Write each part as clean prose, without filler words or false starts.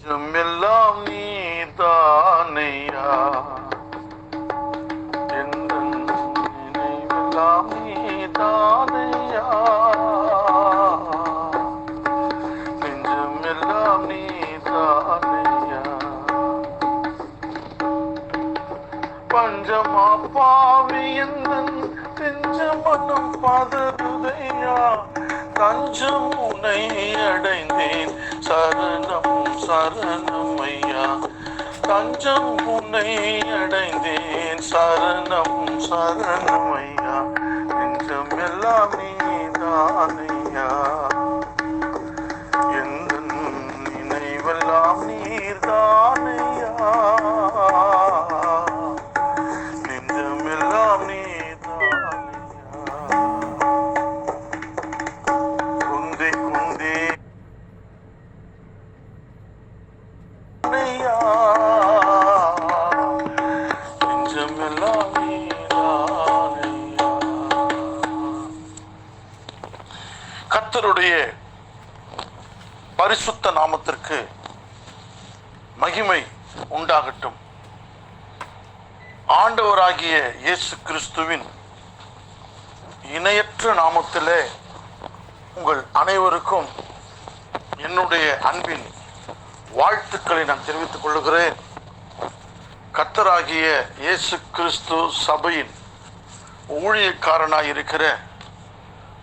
நெஞ்சமெல்லாம் நீதானையா, நினைவெல்லாம் நீதானையா, நெஞ்சமெல்லாம் நீதானையா. பஞ்சமா பாவி எந்தன் நெஞ்சமனம் பதறுதையா, தஞ்சம் உனை அடைந்தேன் சரணம் சரணம் ஐயா, தஞ்சம் உனை அடைந்தேன் சரணம் சரணம் ஐயா, நெஞ்சம் எல்லாம் நீதானையா, எந்த நினைவெல்லாம் நீர்தானையா, நெஞ்சம் எல்லாம் நீதானையா. குந்தி குந்தி நெஞ்சமெல்லாம் நீதானையா. கர்த்தருடைய பரிசுத்த நாமத்திற்கு மகிமை உண்டாகட்டும். ஆண்டவராகிய இயேசு கிறிஸ்துவின் இணையற்ற நாமத்திலே உங்கள் அனைவருக்கும் என்னுடைய அன்பின் வாழ்த்துக்களை நான் தெரிவித்துக் கொள்கிறேன். கர்த்தராகிய இயேசு கிறிஸ்து சபையின் ஊழியக்காரனாய் இருக்கிற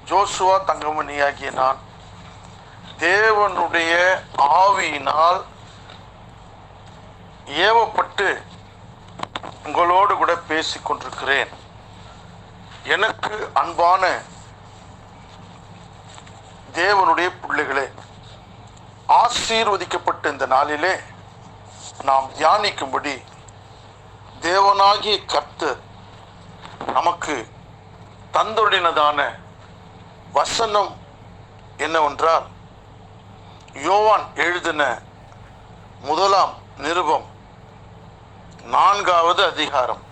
ஜோசுவா தங்கமணியாகிய நான் தேவனுடைய ஆவியினால் ஏவப்பட்டு உங்களோடு கூட பேசிக் கொண்டிருக்கிறேன். எனக்கு அன்பான தேவனுடைய பிள்ளைகளே, ஆசீர்வதிக்கப்பட்ட இந்த நாளிலே நாம் தியானிக்கும்படி தேவனாகிய கர்த்தர் நமக்கு தந்தொழினதான வசனம் என்னவென்றால், யோவான் எழுதின முதலாம் நிருபம் 4வது அதிகாரம்,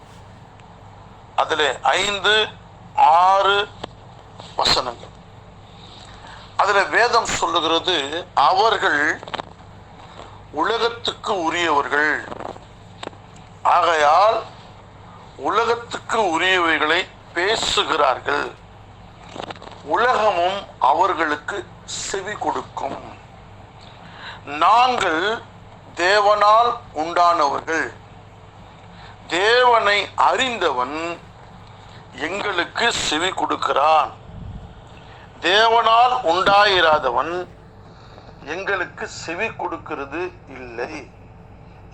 அதில் 5, 6 வசனங்கள். அதில் வேதம் சொல்லுகிறது, அவர்கள் உலகத்துக்கு உரியவர்கள், ஆகையால் உலகத்துக்கு உரியவைகளை பேசுகிறார்கள், உலகமும் அவர்களுக்கு செவி கொடுக்கும். நாங்கள் தேவனால் உண்டானவர்கள், தேவனை அறிந்தவன் எங்களுக்கு செவி கொடுக்கிறான், தேவனால் உண்டாயிராதவன் எங்களுக்கு செவி கொடுக்கிறது இல்லை.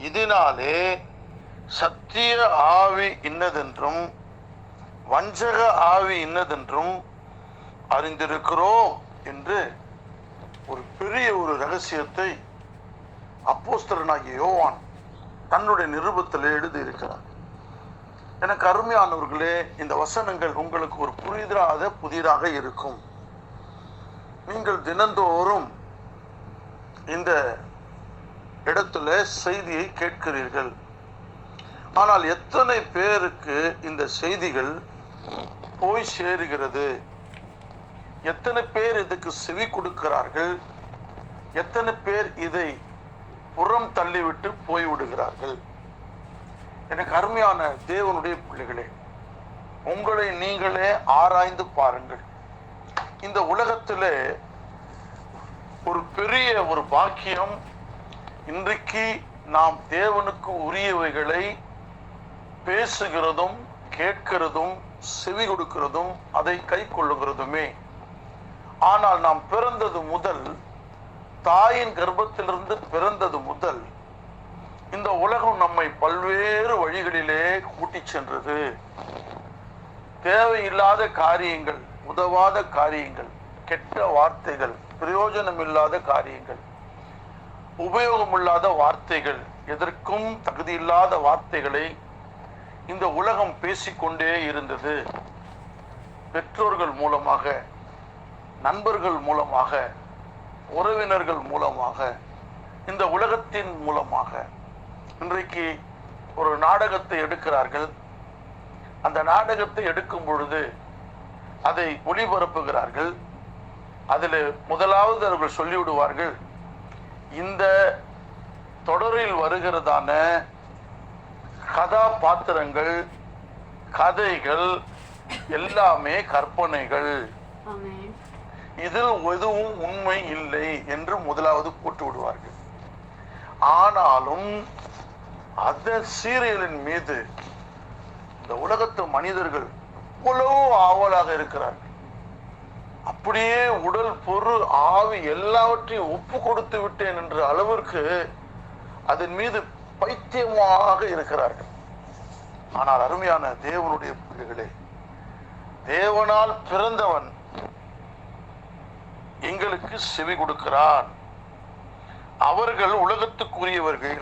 இதனாலே சத்திய ஆவி இன்னதென்றும் வஞ்சக ஆவி இன்னதென்றும் அறிந்திருக்கிறோம் என்று ஒரு பெரிய ஒரு ரகசியத்தை அப்போஸ்தலனாகிய யோவான் தன்னுடைய நிருபத்தில் எழுதியிருக்கிறார். எனக்கு அருமையானவர்களே, இந்த வசனங்கள் உங்களுக்கு ஒரு புதிதாக இருக்கும். நீங்கள் தினந்தோறும் இந்த இடத்துல செய்தியை கேட்கிறீர்கள். ஆனால் எத்தனை பேருக்கு இந்த செய்திகள் போய் சேருகிறது? எத்தனை பேர் இதுக்கு செவி கொடுக்கிறார்கள்? எத்தனை பேர் இதை புறம் தள்ளிவிட்டு போய்விடுகிறார்கள்? எனக்கு அருமையான தேவனுடைய பிள்ளைகளே, உங்களை நீங்களே ஆராய்ந்து பாருங்கள். இந்த உலகத்திலே ஒரு பெரிய ஒரு பாக்கியம், இன்றைக்கு நாம் தேவனுக்கு உரியவைகளை பேசுகிறதும் கேட்கிறதும் செவி கொடுக்கிறதும் அதை கை கொள்ளுகிறதுமே. ஆனால் நாம் பிறந்தது முதல், தாயின் கர்ப்பத்திலிருந்து பிறந்தது முதல், இந்த உலகம் நம்மை பல்வேறு வழிகளிலே கூட்டி சென்றது. தேவையில்லாத காரியங்கள், உதவாத காரியங்கள், கெட்ட வார்த்தைகள், பிரயோஜனம் இல்லாத காரியங்கள், உபயோகமில்லாத வார்த்தைகள், எதற்கும் தகுதியில்லாத வார்த்தைகளை இந்த உலகம் பேசிக்கொண்டே இருந்தது. பெற்றோர்கள் மூலமாக, நண்பர்கள் மூலமாக, உறவினர்கள் மூலமாக, இந்த உலகத்தின் மூலமாக. இன்றைக்கு ஒரு நாடகத்தை எடுக்கிறார்கள். அந்த நாடகத்தை எடுக்கும் பொழுது அதை ஒளிபரப்புகிறார்கள். அதில் முதலாவது அவர்கள் சொல்லிவிடுவார்கள், இந்த தொடரில் வருகிறதான கதாபாத்திரங்கள், கதைகள் எல்லாமே கற்பனைகள், இதில் எதுவும் உண்மை இல்லை என்று முதலாவது போட்டு விடுவார்கள். ஆனாலும் அந்த சீரியலின் மீது இந்த உலகத்து மனிதர்கள் எவ்வளவு ஆவலாக இருக்கிறார்கள். அப்படியே உடல், பொருள், ஆவி எல்லாவற்றையும் ஒப்பு கொடுத்து விட்டேன் என்ற அளவிற்கு அதன் மீது பைத்தியமாக இருக்கிறார்கள். ஆனால் அருமையான தேவனுடைய பிள்ளைகளே, தேவனால் பிறந்தவன் எங்களுக்கு செவி கொடுக்கிறான். அவர்கள் உலகத்துக்குரியவர்கள்,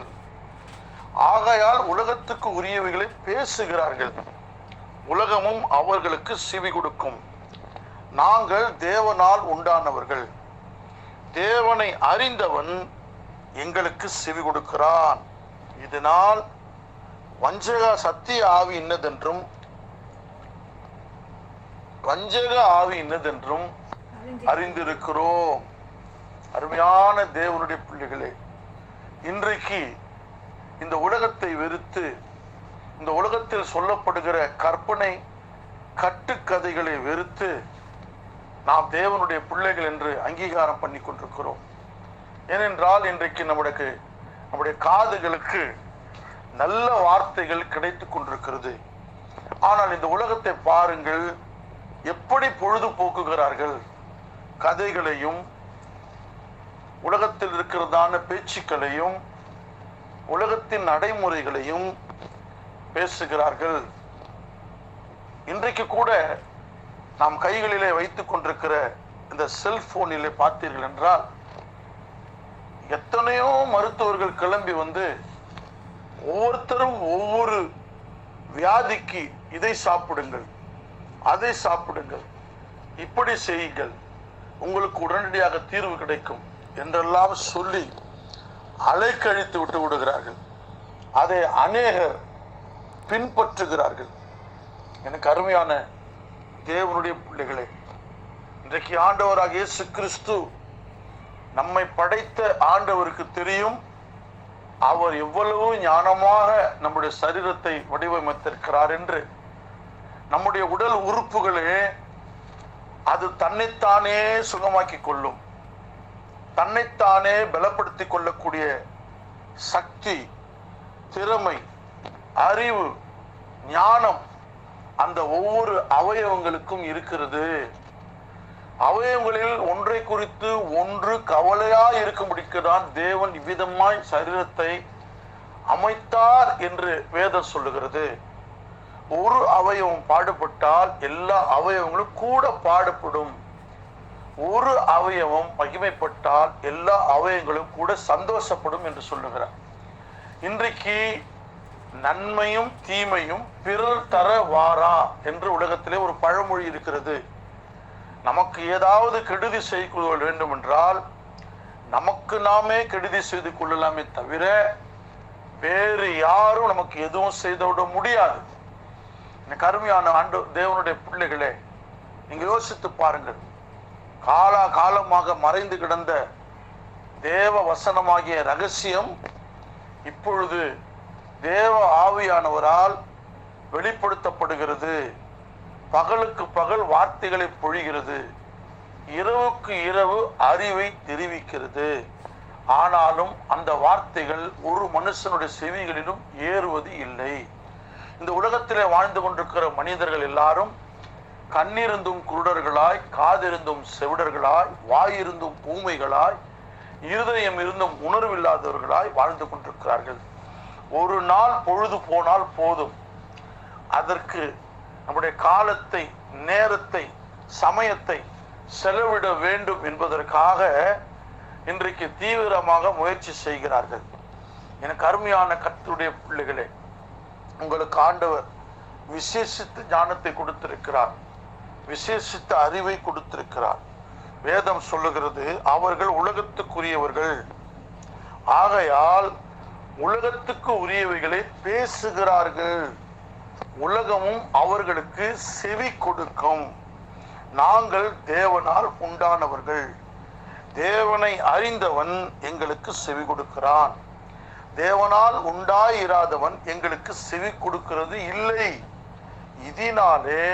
ஆகையால் உலகத்துக்கு உரியவைகளை பேசுகிறார்கள். உலகமும் அவர்களுக்கு செவி கொடுக்கும். நாங்கள் தேவனால் உண்டானவர்கள், தேவனை அறிந்தவன் எங்களுக்கு செவி கொடுக்கிறான். இதனால் வஞ்சக சத்திய ஆவி இன்னதென்றும் வஞ்சக ஆவி இன்னதென்றும் அறிந்திருக்கிறோம். அருமையான தேவனுடைய பிள்ளைகளே, இன்றைக்கு இந்த உலகத்தை வெறுத்து இந்த உலகத்தில் சொல்லப்படுகிற கற்பனை கட்டுக்கதைகளை வெறுத்து நாம் தேவனுடைய பிள்ளைகள் என்று அங்கீகாரம் பண்ணி கொண்டிருக்கிறோம். ஏனென்றால் இன்றைக்கு நம்முடைய காதுகளுக்கு நல்ல வார்த்தைகள் கிடைத்துக் கொண்டிருக்கிறது. ஆனால் இந்த உலகத்தை பாருங்கள், எப்படி பொழுதுபோக்குகிறார்கள். கதைகளையும் உலகத்தில் இருக்கிறதான பேச்சுக்களையும் உலகத்தின் நடைமுறைகளையும் பேசுகிறார்கள். இன்றைக்கு கூட நாம் கைகளிலே வைத்துக் கொண்டிருக்கிற இந்த செல்போனிலே பார்த்தீர்கள் என்றால் எத்தனையோ மருத்துவர்கள் கிளம்பி வந்து ஒவ்வொருத்தரும் ஒவ்வொரு வியாதிக்கு இதை சாப்பிடுங்கள், அதை சாப்பிடுங்கள், இப்படி செய்யுங்கள், உங்களுக்கு உடனடியாக தீர்வு கிடைக்கும் என்றெல்லாம் சொல்லி அலைக்கழித்து விட்டு விடுகிறார்கள். அதை அநேகர் பின்பற்றுகிறார்கள். எனக்கு அருமையான தேவனுடைய பிள்ளைகளே, இன்றைக்கு ஆண்டவராக இயேசு கிறிஸ்து நம்மை படைத்த ஆண்டவருக்கு தெரியும் அவர் எவ்வளவு ஞானமாக நம்முடைய சரீரத்தை வடிவமைத்திருக்கிறார் என்று. நம்முடைய உடல் உறுப்புகளே அது தன்னைத்தானே சுகமாக்கி கொள்ளும், தன்னைத்தானே பலப்படுத்திக் கொள்ளக்கூடிய சக்தி, திறமை, அறிவு, ஞானம் அந்த ஒவ்வொரு அவயவங்களுக்கும் இருக்கிறது. அவயவங்களில் ஒன்றை குறித்து ஒன்று கவலையா இருக்கும்படிக்குதான் தேவன் இவ்விதமாய் சரீரத்தை அமைத்தார் என்று வேதம் சொல்லுகிறது. ஒரு அவயவம் பாடுபட்டால் எல்லா அவயவங்களும் கூட பாடுபடும். ஒரு அவயவம் மகிமைப்பட்டால் எல்லா அவயவங்களும் கூட சந்தோஷப்படும் என்று சொல்லுகிறார். இன்றைக்கு நன்மையும் தீமையும் பிறர் தர வாரா என்று உலகத்திலே ஒரு பழமொழி இருக்கிறது. நமக்கு ஏதாவது கெடுதி செய்து கொள்ள வேண்டும் என்றால் நமக்கு நாமே கெடுதி செய்து கொள்ளலாமே தவிர வேறு யாரும் நமக்கு எதுவும் செய்துவிட முடியாது. எனக்கு அருமையான தேவனுடைய பிள்ளைகளே, நீங்க யோசித்து பாருங்கள். காலமாக மறைந்து கிடந்த தேவ வசனமாகிய ரகசியம் இப்பொழுது தேவ ஆவியானவரால் வெளிப்படுத்தப்படுகிறது. பகலுக்கு பகல் வார்த்தைகளை பொழிகிறது, இரவுக்கு இரவு அறிவை தெரிவிக்கிறது. ஆனாலும் அந்த வார்த்தைகள் ஒரு மனுஷனுடைய செவிகளிலும் ஏறுவது இல்லை. இந்த உலகத்திலே வாழ்ந்து கொண்டிருக்கிற மனிதர்கள் எல்லாரும் கண்ணிருந்தும் குருடர்களாய், காதிருந்தும் செவிடர்களாய், வாயிருந்தும் ஊமைகளாய், இருதயம் இருந்தும் உணர்வில்லாதவர்களாய் வாழ்ந்து கொண்டிருக்கிறார்கள். ஒரு நாள் பொழுது போனால் போதும், அதற்கு நம்முடைய காலத்தை, நேரத்தை, சமயத்தை செலவிட வேண்டும் என்பதற்காக இன்றைக்கு தீவிரமாக முயற்சி செய்கிறார்கள். எனக்கு அருமையான கர்த்தருடைய பிள்ளைகளே, உங்களுக்கு ஆண்டவர் விசேஷித்த ஞானத்தை கொடுத்திருக்கிறார், விசேஷித்த அறிவை கொடுத்திருக்கிறார். வேதம் சொல்லுகிறது அவர்கள் உலகத்துக்குரியவர்கள், ஆகையால் உலகத்துக்கு உரியவைகளை பேசுகிறார்கள், உலகமும் அவர்களுக்கு செவி கொடுக்கும். நாங்கள் தேவனால் உண்டானவர்கள், தேவனை அறிந்தவன் எங்களுக்கு செவி கொடுக்கிறான். தேவனால் உண்டாயிராதவன் எங்களுக்கு செவி கொடுக்கிறது இல்லை. இதனாலே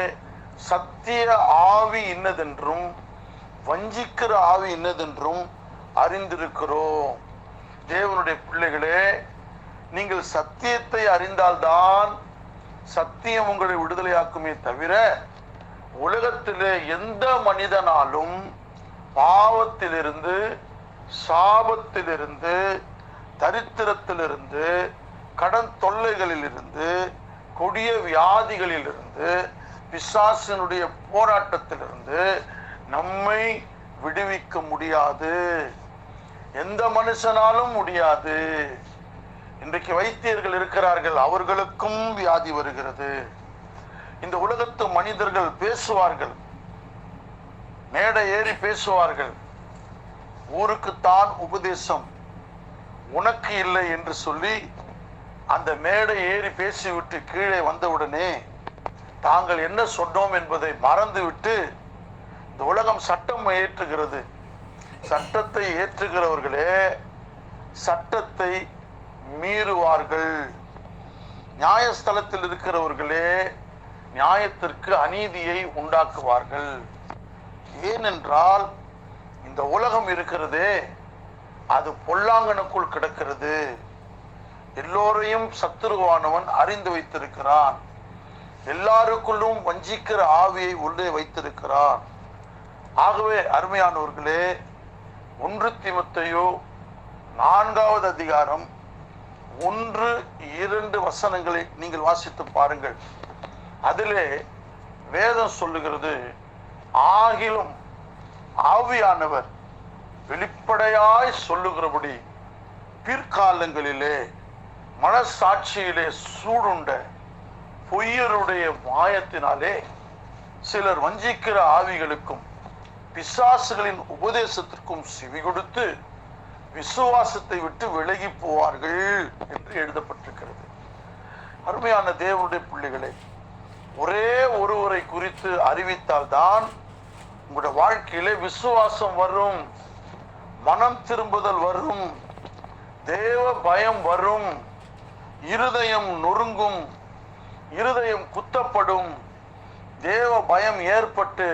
சத்திய ஆவி இன்னதென்றும் வஞ்சிக்கிற ஆவி இன்னதென்றும் அறிந்திருக்கிறோம். தேவனுடைய பிள்ளைகளே, நீங்கள் சத்தியத்தை அறிந்தால்தான் சத்தியம் உங்களை விடுதலையாக்குமே தவிர உலகத்திலே எந்த மனிதனாலும் பாவத்திலிருந்து, சாபத்திலிருந்து, தரித்திரத்திலிருந்து, கடன் தொல்லைகளிலிருந்து, கொடிய வியாதிகளிலிருந்து, பிசாசினுடைய போராட்டத்திலிருந்து நம்மை விடுவிக்க முடியாது. எந்த மனுஷனாலும் முடியாது. இன்றைக்கு வைத்தியர்கள் இருக்கிறார்கள், அவர்களுக்கும் வியாதி வருகிறது. இந்த உலகத்து மனிதர்கள் பேசுவார்கள், மேடை ஏறி பேசுவார்கள், ஊருக்குத்தான் உபதேசம் உனக்கு இல்லை என்று சொல்லி அந்த மேடை ஏறி பேசிவிட்டு கீழே வந்தவுடனே தாங்கள் என்ன சொன்னோம் என்பதை மறந்துவிட்டு இந்த உலகம் சட்டம் ஏற்றுகிறது. சட்டத்தை ஏற்றுகிறவர்களே சட்டத்தை மீறுவார்கள். நியாயஸ்தலத்தில் இருக்கிறவர்களே நியாயத்திற்கு அநீதியை உண்டாக்குவார்கள். ஏனென்றால் இந்த உலகம் இருக்கிறதே அது பொல்லாங்கனுக்குள் கிடக்கிறது. எல்லோரையும் சத்துருவானவன் அறிந்து வைத்திருக்கிறான். எல்லாருக்குள்ளும் வஞ்சிக்கிற ஆவியை உள்ளே வைத்திருக்கிறான். ஆகவே அருமையானவர்களே, 1 தீமோத்தேயு 4வது அதிகாரம் 1-2 வசனங்களை நீங்கள் வாசித்து பாருங்கள். அதிலே வேதம் சொல்லுகிறது, ஆகிலும் ஆவியானவர் வெளிப்படையாய் சொல்லுகிறபடி பிற்காலங்களிலே மனசாட்சியிலே சூடுண்ட பொய்யருடைய மாயத்தினாலே சிலர் வஞ்சிக்கிற ஆவிகளுக்கும் பிசாசுகளின் உபதேசத்திற்கும் செவி கொடுத்து விசுவாசத்தை விட்டு விலகி போவார்கள் என்று எழுதப்பட்டிருக்கிறது. அருமையான தேவனுடைய பிள்ளைகளை, ஒரே ஒருவரை குறித்து அறிவித்தால்தான் உங்களுடைய வாழ்க்கையிலே விசுவாசம் வரும், மனம் திரும்புதல் வரும், தேவ பயம் வரும், இருதயம் நொறுங்கும், இருதயம் குத்தப்படும், தேவ பயம் ஏற்பட்டு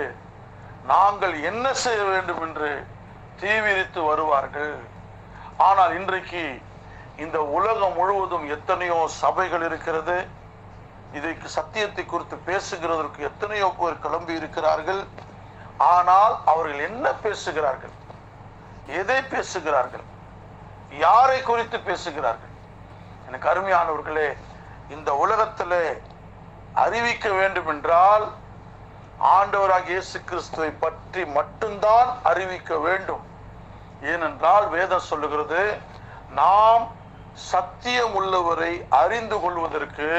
நாங்கள் என்ன செய்ய வேண்டும் என்று தீவிரித்து வருவார்கள். ஆனால் இன்றைக்கு இந்த உலகம் முழுவதும் எத்தனையோ சபைகள் இருக்கிறது. இதற்கு சத்தியத்தை குறித்து பேசுகிறதற்கு எத்தனையோ பேர் கிளம்பி இருக்கிறார்கள். ஆனால் அவர்கள் என்ன பேசுகிறார்கள், எதை பேசுகிறார்கள், யாரை குறித்து பேசுகிறார்கள்? எனக்கு அருமையானவர்களே, இந்த உலகத்திலே அறிவிக்க வேண்டும் என்றால் ஆண்டவராகிய இயேசு கிறிஸ்துவை பற்றி மட்டும்தான் அறிவிக்க வேண்டும். ஏனென்றால் வேதம் சொல்லுகிறது, நாம் சத்தியம் உள்ளவரை அறிந்து கொள்வதற்கு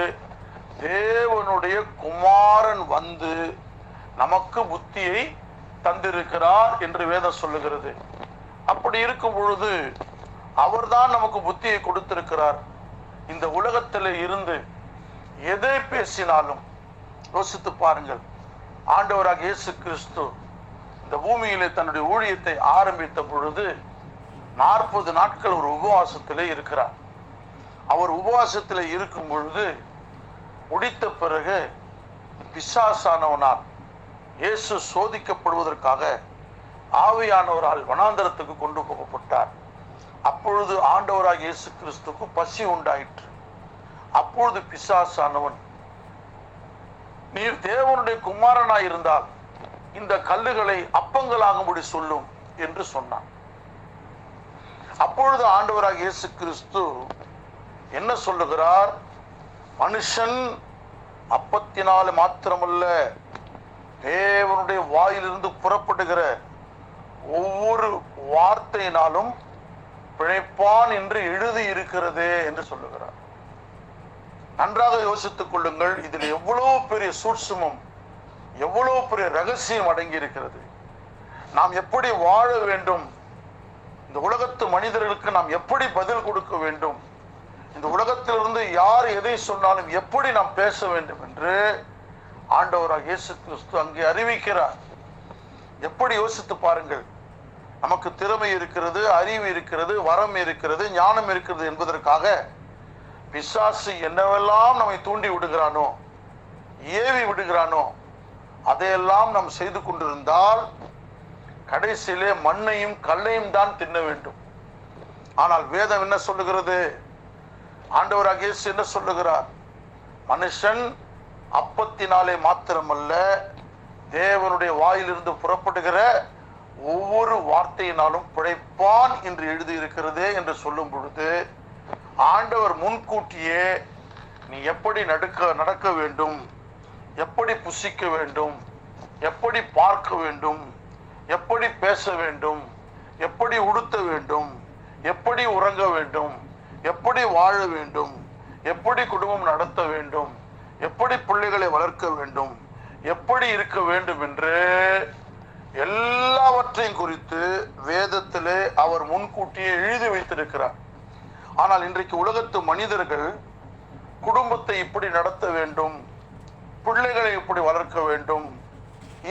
தேவனுடைய குமாரன் வந்து நமக்கு புத்தியை தந்திருக்கிறார் என்று வேதம் சொல்லுகிறது. அப்படி இருக்கும் பொழுது அவர்தான் நமக்கு புத்தியை கொடுத்திருக்கிறார். இந்த உலகத்தில் இருந்து எதை பேசினாலும் யோசித்து பாருங்கள். ஆண்டவராக இயேசு கிறிஸ்து இந்த பூமியிலே தன்னுடைய ஊழியத்தை ஆரம்பித்த பொழுது 40 நாட்கள் ஒரு உபவாசத்திலே இருக்கிறார். அவர் உபவாசத்திலே இருக்கும் பொழுது முடித்த பிறகு பிசாசானவனால் இயேசு சோதிக்கப்படுவதற்காக ஆவியானவரால் வனாந்தரத்துக்கு கொண்டு போகப்பட்டார். அப்பொழுது ஆண்டவராக இயேசு கிறிஸ்துக்கு பசி உண்டாயிற்று. அப்பொழுது பிசாசானவன், நீர் தேவனுடைய குமாரனாய் இருந்தால் இந்த கல்லுகளை அப்பங்களாகும்படி சொல்லும் என்று சொன்னான். அப்பொழுது ஆண்டவராக இயேசு கிறிஸ்து என்ன சொல்லுகிறார்? மனுஷன் அப்பத்தினால மாத்திரமல்ல, தேவனுடைய வாயிலிருந்து புறப்படுகிற ஒவ்வொரு வார்த்தையினாலும் பிழைப்பான் என்று எழுதி இருக்கிறதே என்று சொல்லுகிறார். நன்றாக யோசித்துக் கொள்ளுங்கள். இதில் எவ்வளவு பெரிய சூட்சுமம், எவ்வளவு பெரிய ரகசியம் அடங்கி இருக்கிறது. நாம் எப்படி வாழ வேண்டும், இந்த உலகத்து மனிதர்களுக்கு நாம் எப்படி பதில் கொடுக்க வேண்டும், இந்த உலகத்திலிருந்து யார் எதை சொன்னாலும் எப்படி நாம் பேச வேண்டும் என்று ஆண்டவராக இயேசு கிறிஸ்து அங்கே அறிவிக்கிறார். எப்படி யோசித்து பாருங்கள். நமக்கு திறமை இருக்கிறது, அறிவு இருக்கிறது, வரம் இருக்கிறது, ஞானம் இருக்கிறது என்பதற்காக பிசாசு என்னவெல்லாம் நம்மை தூண்டி விடுகிறானோ, ஏவி விடுகிறானோ, அதையெல்லாம் நாம் செய்து கொண்டிருந்தால் கடைசியிலே மண்ணையும் கல்லையும் தான் தின்ன வேண்டும். ஆனால் வேதம் என்ன சொல்லுகிறது? ஆண்டவராகிய இயேசு என்ன சொல்லுகிறார்? மனுஷன் அப்பத்தினாலே மாத்திரமல்ல, தேவனுடைய வாயிலிருந்து புறப்படுகிற ஒவ்வொரு வார்த்தையினாலும் பிழைப்பான் என்று எழுதியிருக்கிறதே என்று சொல்லும் பொழுது, ஆண்டவர் முன்கூட்டியே நீ எப்படி நடக்க வேண்டும், எப்படி புசிக்க வேண்டும், எப்படி பார்க்க வேண்டும், எப்படி பேச வேண்டும், எப்படி உடுத்த வேண்டும், எப்படி உறங்க வேண்டும், எப்படி வாழ வேண்டும், எப்படி குடும்பம் நடத்த வேண்டும், எப்படி பிள்ளைகளை வளர்க்க வேண்டும், எப்படி இருக்க வேண்டும் என்று எல்லாவற்றையும் குறித்து வேதத்திலே அவர் முன்கூட்டியே எழுதி வைத்திருக்கிறார். ஆனால் இன்றைக்கு உலகத்து மனிதர்கள் குடும்பத்தை இப்படி நடத்த வேண்டும், பிள்ளைகளை இப்படி வளர்க்க வேண்டும்,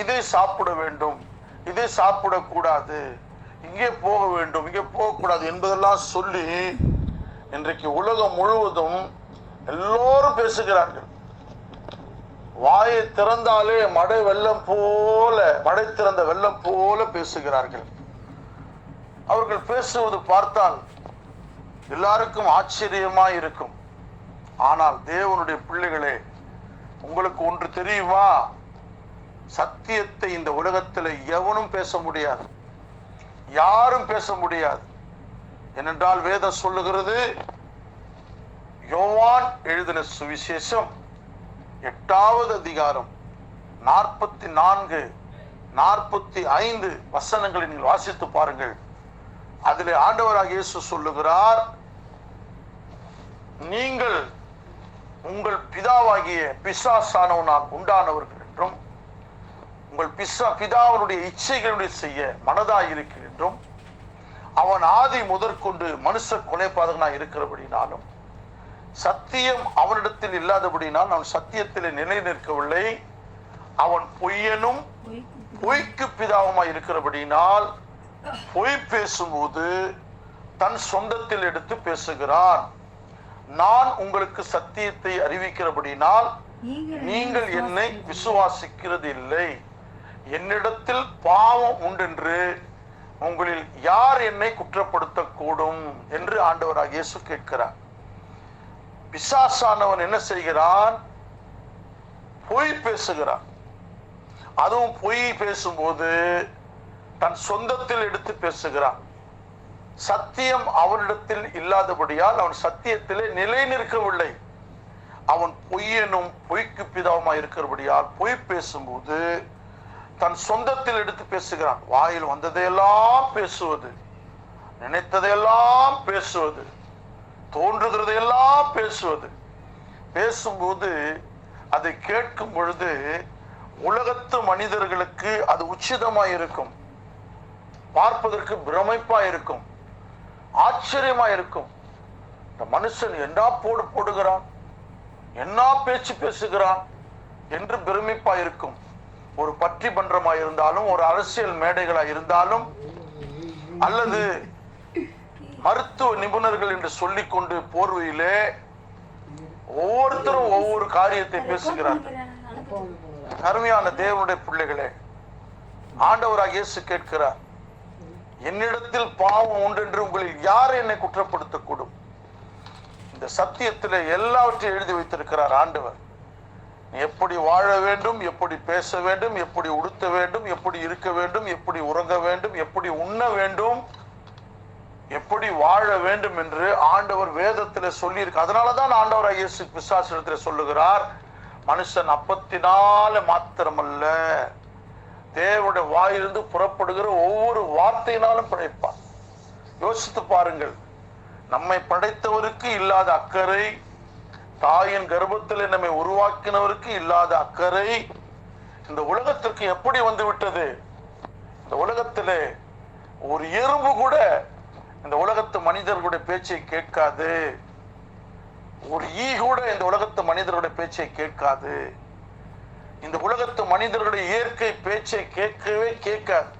இதை சாப்பிட வேண்டும், இதை சாப்பிடக்கூடாது, இங்கே போக வேண்டும், இங்கே போகக்கூடாது என்பதெல்லாம் சொல்லி இன்றைக்கு உலகம் முழுவதும் எல்லோரும் பேசுகிறார்கள். வாயை திறந்தாலே மடை திறந்த வெள்ளம் போல பேசுகிறார்கள். அவர்கள் பேசுவது பார்த்தால் எல்லாருக்கும் ஆச்சரியமாய் இருக்கும். ஆனால் தேவனுடைய பிள்ளைகளே, உங்களுக்கு ஒன்று தெரியுமா? சத்தியத்தை இந்த உலகத்தில் எவனும் பேச முடியாது, யாரும் பேச முடியாது. ஏனென்றால் வேதம் சொல்லுகிறது, யோவான் எழுதின சுவிசேஷம் 8வது அதிகாரம் 44, 45 வசனங்களை நீங்கள் வாசித்து பாருங்கள். அதிலே ஆண்டவராகிய இயேசு சொல்லுகிறார், நீங்கள் உங்கள் பிதாவாகிய பிசாசானவனால் உண்டானவர்கள் என்றும், உங்கள் பிதாவினுடைய இச்சைகளுடைய செய்ய மனதாய் இருக்கிறோம், அவன் ஆதி முதற்கொண்டு மனுஷ கொலைபாதகனாய் இருக்கிறபடினாலும் சத்தியம் அவனிடத்தில் இல்லாதபடினால் அவன் சத்தியத்தில் நிலை நிற்கவில்லை, அவன் பொய்யனும் பொய்க்கு பிதாவுமாய் இருக்கிறபடினால் பொய் பேசும்போது தன் சொந்தத்தில் எடுத்து பேசுகிறான். நான் உங்களுக்கு சத்தியத்தை அறிவிக்கிறபடினால் நீங்கள் என்னை விசுவாசிக்கிறது இல்லை. என்னிடத்தில் பாவம் உண்டென்று உங்களில் யார் என்னை குற்றப்படுத்தக்கூடும் என்று ஆண்டவராகிய இயேசு கேட்கிறார். பிசாசானவன் என்ன செய்கிறான்? பொய் பேசுகிறான். அதுவும் பொய் பேசும்போது தன் சொந்தத்தில் எடுத்து பேசுகிறான். சத்தியம் அவனிடத்தில் இல்லாதபடியால் அவன் சத்தியத்திலே நிலை நிற்கவில்லை. அவன் பொய்யனும் பொய்க்கு பிதாவுமாய் இருக்கிறபடியால் பொய் பேசும்போது தன் சொந்தத்தில் எடுத்து பேசுகிறான். வாயில் வந்ததையெல்லாம் பேசுவது, நினைத்ததையெல்லாம் பேசுவது, தோன்றுகிறதையெல்லாம் பேசுவது. பேசும்போது அதை கேட்கும் பொழுது உலகத்து மனிதர்களுக்கு அது உச்சிதமாய் இருக்கும், பார்ப்பதற்கு பிரமிப்பா இருக்கும், ஆச்சரியமா இருக்கும். இந்த மனுஷன் என்ன போடுகிறான், என்ன பேச்சு பேசுகிறான் என்று பிரமிப்பா இருக்கும். ஒரு பற்றி பன்றமா இருந்தாலும், ஒரு அரசியல் மேடைகளா இருந்தாலும், அல்லது மருத்துவ நிபுணர்கள் என்று சொல்லிக்கொண்டு போர்வையிலே ஒவ்வொருத்தரும் ஒவ்வொரு காரியத்தை பேசுகிறார்கள். அருமையான தேவனுடைய பிள்ளைகளே, ஆண்டவராகிய இயேசு கேட்கிறார், என்னிடத்தில் பாவம் உண்டு என்று உங்களில் யார் என்னை குற்றப்படுத்தக்கூடும்? இந்த சத்தியத்திலே எல்லாவற்றையும் எழுதி வைத்திருக்கிறார் ஆண்டவர். எப்படி வாழ வேண்டும், எப்படி பேச வேண்டும், எப்படி உடுத்த வேண்டும், எப்படி இருக்க வேண்டும், எப்படி உறங்க வேண்டும், எப்படி உண்ண வேண்டும், எப்படி வாழ வேண்டும் என்று ஆண்டவர் வேதத்தில் சொல்லி இருக்கு. அதனாலதான் ஆண்டவராகிய இயேசு பிசாசிடத்தில் சொல்லுகிறார், மனுஷன் அப்பத்தினால மாத்திரமல்ல தேவனுடைய வாயிலிருந்து புறப்படுகிற ஒவ்வொரு வார்த்தையினாலும் பிழைப்பான். யோசித்து பாருங்கள், நம்மை படைத்தவருக்கு இல்லாத அக்கறை, தாயின் கர்ப்பத்திலே நம்மை உருவாக்கினவருக்கு இல்லாத அக்கறை இந்த உலகத்திற்கு எப்படி வந்து விட்டது? இந்த உலகத்திலே ஒரு எறும்பு கூட இந்த உலகத்து மனிதர்களுடைய பேச்சை கேட்காது, ஒரு ஈ கூட இந்த உலகத்து மனிதர்களுடைய பேச்சை கேட்காது, இந்த உலகத்து மனிதர்களுடைய இயற்கை பேச்சை கேட்கவே கேட்காது.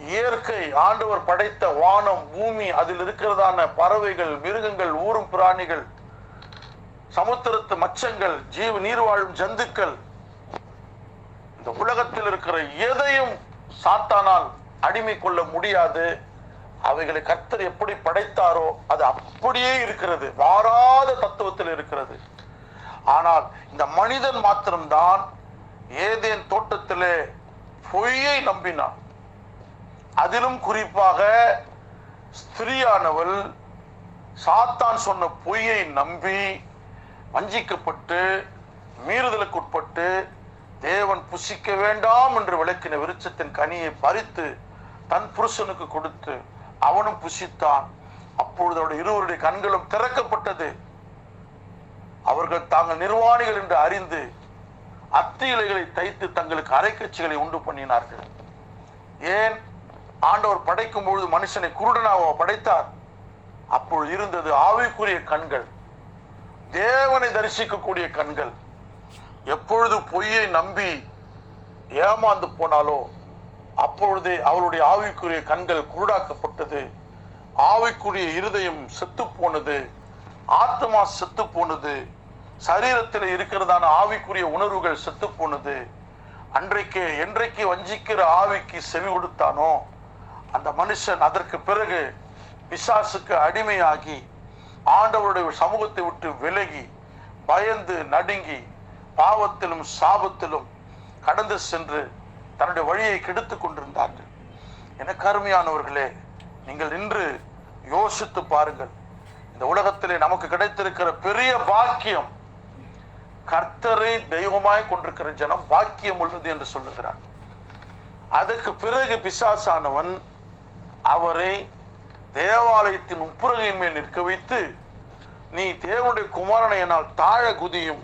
இயற்கை, ஆண்டவர் படைத்த வானம், பூமி, அதில் இருக்கிறதான பறவைகள், மிருகங்கள், ஊரும் பிராணிகள், சமுத்திரத்து மச்சங்கள், நீர் வாழும் ஜந்துக்கள், இந்த உலகத்தில் இருக்கிற எதையும் சாத்தானால் அடிமை கொள்ள முடியாது. அவைகளை கர்த்தர் எப்படி படைத்தாரோ அது அப்படியே இருக்கிறது, மாறாத தத்துவத்தில் இருக்கிறது. ஆனால் இந்த மனிதன் மாத்திரம்தான் ஏதேன் தோட்டத்திலே பொய்யை நம்பினான். அதிலும் குறிப்பாக ஸ்திரீயானவள் சாத்தான் சொன்ன பொய்யை நம்பி வஞ்சிக்கப்பட்டு மீறுதலுக்கு உட்பட்டு தேவன் புசிக்க வேண்டாம் என்று விளக்கின விருட்சத்தின் கனியை பறித்து தன் புருஷனுக்கு கொடுத்து அவனும் புசித்தான். அப்பொழுது அவருடைய இருவருடைய கண்களும் திறக்கப்பட்டது. அவர்கள் தாங்கள் நிர்வாணிகள் என்று அறிந்து அத்தி இலைகளை தைத்து தங்களுக்கு அரைக்கட்சிகளை உண்டு பண்ணினார்கள். ஏன்? ஆண்டவர் படைக்கும் பொழுது மனுஷனை குருடனாக படைத்தார். அப்பொழுது இருந்தது ஆவிக்குரிய கண்கள், தேவனை தரிசிக்கக்கூடிய கண்கள். எப்பொழுது பொய்யை நம்பி ஏமாந்து போனாலோ அப்பொழுதே அவருடைய ஆவிக்குரிய கண்கள் குருடாக்கப்பட்டது. ஆவிக்குரிய இருதயம் செத்து போனது, ஆத்மா செத்து போனது, சரீரத்தில் இருக்கிறதான ஆவிக்குரிய உணர்வுகள் செத்து போனது. என்றைக்கு வஞ்சிக்கிற ஆவிக்கு செவி கொடுத்தானோ அந்த மனுஷன் அதற்கு பிறகு பிசாசுக்கு அடிமையாகி ஆண்டவருடைய சமூகத்தை விட்டு விலகி பயந்து நடுங்கி பாவத்திலும் சாபத்திலும் கடந்து சென்று தன்னுடைய வழியை கெடுத்துக் கொண்டிருந்தார்கள். எனக்கு அருமையானவர்களே, நீங்கள் இன்று யோசித்து பாருங்கள். இந்த உலகத்திலே நமக்கு கிடைத்திருக்கிற பெரிய பாக்கியம், கர்த்தரை தெய்வமாய் கொண்டிருக்கிற ஜனம் பாக்கியம் உள்ளது என்று சொல்லுகிறார். அதுக்கு பிறகு பிசாசானவன் அவரை தேவாலயத்தின் உப்புரகையின் மேல் நிற்க வைத்து, நீ தேவனுடைய குமாரனை என்னால் தாழ குதியும்,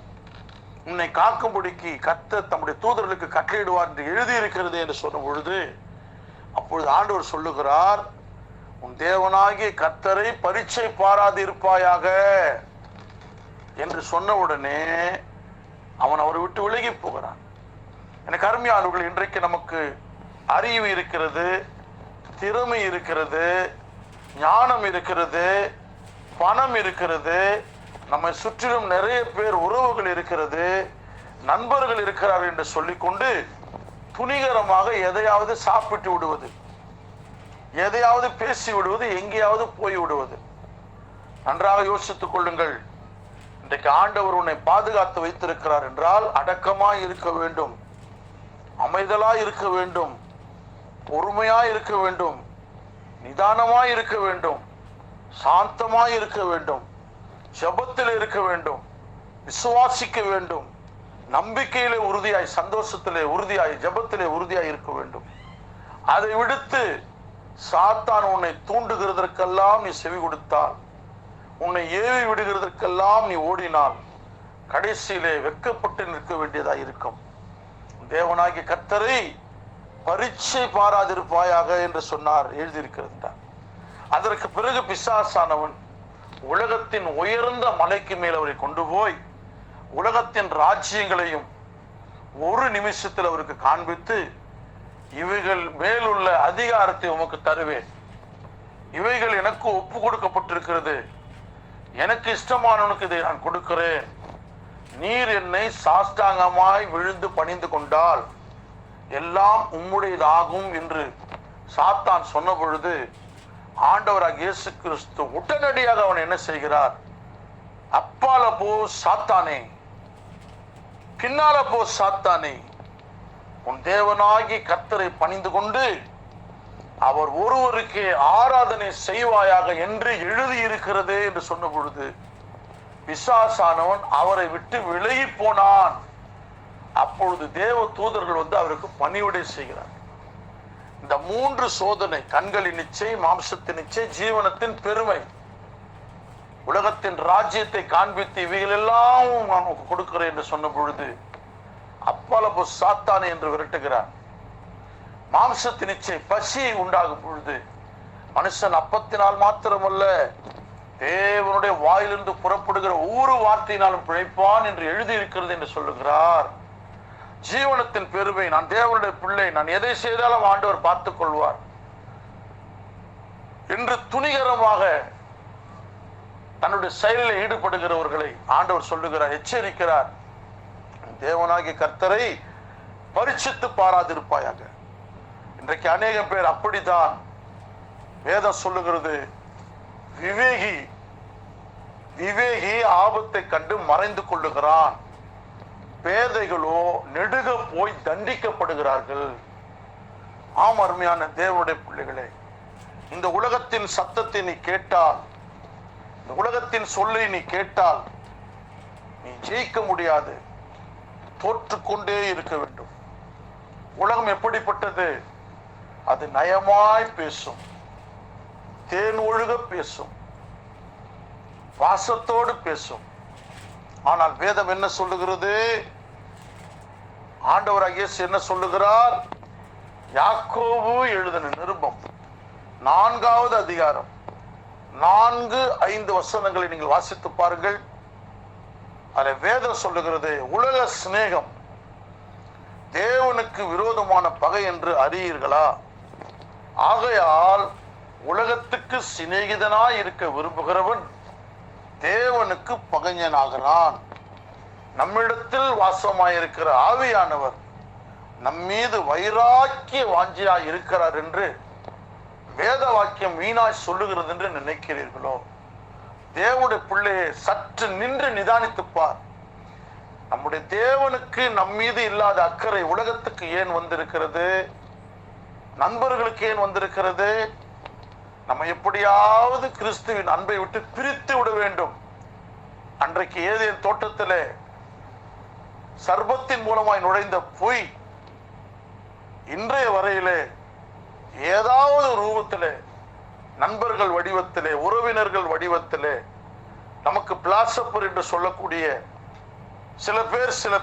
உன்னை காக்கும்படிக்கு கர்த்தர் தம்முடைய தூதர்களுக்கு கட்டளையிடுவார் என்று எழுதியிருக்கிறது என்று சொன்ன பொழுது, அப்பொழுது ஆண்டவர் சொல்லுகிறார், உன் தேவனாகிய கர்த்தரை பரீட்சை பாராது இருப்பாயாக என்று சொன்னவுடனே அவன் அவரை விட்டு விலகி போகிறான். எனக்கு அருமையானவர்கள், இன்றைக்கு நமக்கு அறிவு இருக்கிறது, திறமை இருக்கிறது, ஞானம் இருக்கிறது, பணம் இருக்கிறது, நம்மை சுற்றிலும் நிறைய பேர் உறவுகள் இருக்கிறது, நண்பர்கள் இருக்கிறார்கள் என்று சொல்லிக்கொண்டு துணிகரமாக எதையாவது சாப்பிட்டு விடுவது, எதையாவது பேசி விடுவது, எங்கேயாவது போய் விடுவது. நன்றாக யோசித்துக் கொள்ளுங்கள். இன்றைக்கு ஆண்டவர் உன்னை பாதுகாத்து வைத்திருக்கிறார் என்றால் அடக்கமாய் இருக்க வேண்டும், அமைதலாய் இருக்க வேண்டும், பொறுமையாய் இருக்க வேண்டும், நிதானமாய் இருக்க வேண்டும், சாந்தமாய் இருக்க வேண்டும், ஜெபத்தில் இருக்க வேண்டும், விசுவாசிக்க வேண்டும், நம்பிக்கையிலே உறுதியாய், சந்தோஷத்திலே உறுதியாய், ஜெபத்திலே உறுதியாய் இருக்க வேண்டும். அதை விடுத்து சாத்தான் உன்னை தூண்டுகிறதற்கெல்லாம் நீ செவி கொடுத்தால், உன்னை ஏவி விடுகிறதற்கெல்லாம் நீ ஓடினால் கடைசியிலே வெட்கப்பட்டு நிற்க வேண்டியதாக இருக்கும். தேவனாகிய கர்த்தரை பரீட்சை பாராதிருப்பாயாக என்று சொன்னார், எழுதியிருக்கிறது. அதற்கு பிறகு பிசாசானவன் உலகத்தின் உயர்ந்த மலைக்கு மேல் அவரை கொண்டு போய் உலகத்தின் ராஜ்யங்களையும் ஒரு நிமிஷத்தில் அவருக்கு காண்பித்து, இவைகள் மேலுள்ள அதிகாரத்தை உமக்கு தருவேன், இவைகள் எனக்கு ஒப்பு கொடுக்கப்பட்டிருக்கிறது, எனக்கு இஷ்டமானவனுக்கு இதை நான் கொடுக்கிறேன், நீர் என்னை சாஷ்டாங்கமாய் விழுந்து பணிந்து கொண்டால் எல்லாம் உம்முடையதாகும் என்று சாத்தான் சொன்ன பொழுது, ஆண்டவராக இயேசு கிறிஸ்து உடனடியாக அவன் என்ன செய்கிறார்? அப்பால போ சாத்தானே, பின்னால போ சாத்தானே, உன் தேவனாகி கர்த்தரை பணிந்து கொண்டு அவர் ஒருவருக்கே ஆராதனை செய்வாயாக என்று எழுதியிருக்கிறது என்று சொன்ன பொழுது பிசாசானவன் அவரை விட்டு விலகி போனான். அப்பொழுது தேவ தூதர்கள் வந்து அவருக்கு பணிவிடை செய்கிறார். இந்த மூன்று சோதனை, கண்களின் இச்சை, மாம்சத்தின் இச்சை, ஜீவனத்தின் பெருமை, உலகத்தின் ராஜ்யத்தை காண்பித்து இவைகள் எல்லாம் நான் கொடுக்கிறேன் என்று சொன்ன பொழுது அப்பளபு சாத்தானே என்று விரட்டுகிறார். மாம்சத்தின் இச்சை, பசி உண்டாகும் பொழுது மனுஷன் அப்பத்தினால் மாத்திரமல்ல தேவனுடைய வாயிலிருந்து புறப்படுகிற ஒவ்வொரு வார்த்தையினாலும் பிழைப்பான் என்று எழுதியிருக்கிறது என்று சொல்லுகிறார். ஜீவனத்தின் பெருமை, நான் தேவனுடைய பிள்ளை, நான் எதை செய்தாலும் ஆண்டவர் பார்த்துக் கொள்வார், என்று துணிகரமாக தன்னுடைய செயலில் ஈடுபடுகிறவர்களை ஆண்டவர் சொல்லுகிறார், எச்சரிக்கிறார். தேவனாகிய கர்த்தரை பரிசுத்து பாராதிருப்பாயாக. இன்றைக்கு அநேக பேர் அப்படித்தான். வேதம் சொல்லுகிறது, விவேகி விவேகி ஆபத்தை கண்டு மறைந்து கொள்ளுகிறான், பேதைகளோ நெடுக போய் தண்டிக்கப்படுகிறார்கள். ஆம், அருமையான தேவனுடைய பிள்ளைகளே, இந்த உலகத்தின் சத்தத்தை நீ கேட்டால், இந்த உலகத்தின் சொல்லை நீ கேட்டால் நீ ஜெயிக்க முடியாது, தோற்றுக்கொண்டே இருக்க வேண்டும். உலகம் எப்படிப்பட்டது? அது நயமாய் பேசும், தேன் ஒழுக பேசும், வாசத்தோடு பேசும். ஆனால் வேதம் என்ன சொல்லுகிறது? ஆண்டவராகிய இயேசு என்ன சொல்லுகிறார்? யாக்கோபு எழுதின நிருபம் 4வது அதிகாரம் 4-5 வசனங்களை நீங்கள் வாசித்து பாருங்கள். அதில் வேதம் சொல்லுகிறது, உலக சிநேகம் தேவனுக்கு விரோதமான பகை என்று அறியீர்களா? ஆகையால் உலகத்துக்கு சிநேகிதனாய் இருக்க விரும்புகிறவன் தேவனுக்கு பகைஞனாகிறான். நம்மிடத்தில் வாசமாயிருக்கிற ஆவியானவர் நம்மீது வைராக்கிய வாஞ்சியாய் இருக்கிறார் என்று வேத வாக்கியம் வீணாய் சொல்லுகிறது என்று நினைக்கிறீர்களோ? தேவனுடைய பிள்ளையை சற்று நின்று நிதானித்துப்பார். நம்முடைய தேவனுக்கு நம்மீது இல்லாத அக்கறை உலகத்துக்கு ஏன் வந்திருக்கிறது? நண்பர்களுக்கு ஏன் வந்திருக்கிறது? நம்ம எப்படியாவது கிறிஸ்துவின் அன்பை விட்டு பிரித்து விட வேண்டும். அன்றைக்கு ஏதேன் தோட்டத்திலே சர்பத்தின் மூலமாய் நுழைந்த பொய் இன்றைய வரையிலே ஏதாவது ரூபத்திலே, நண்பர்கள் வடிவத்திலே, உறவினர்கள் வடிவத்திலே, நமக்கு பிளாசப்பர் என்று சொல்லக்கூடிய சில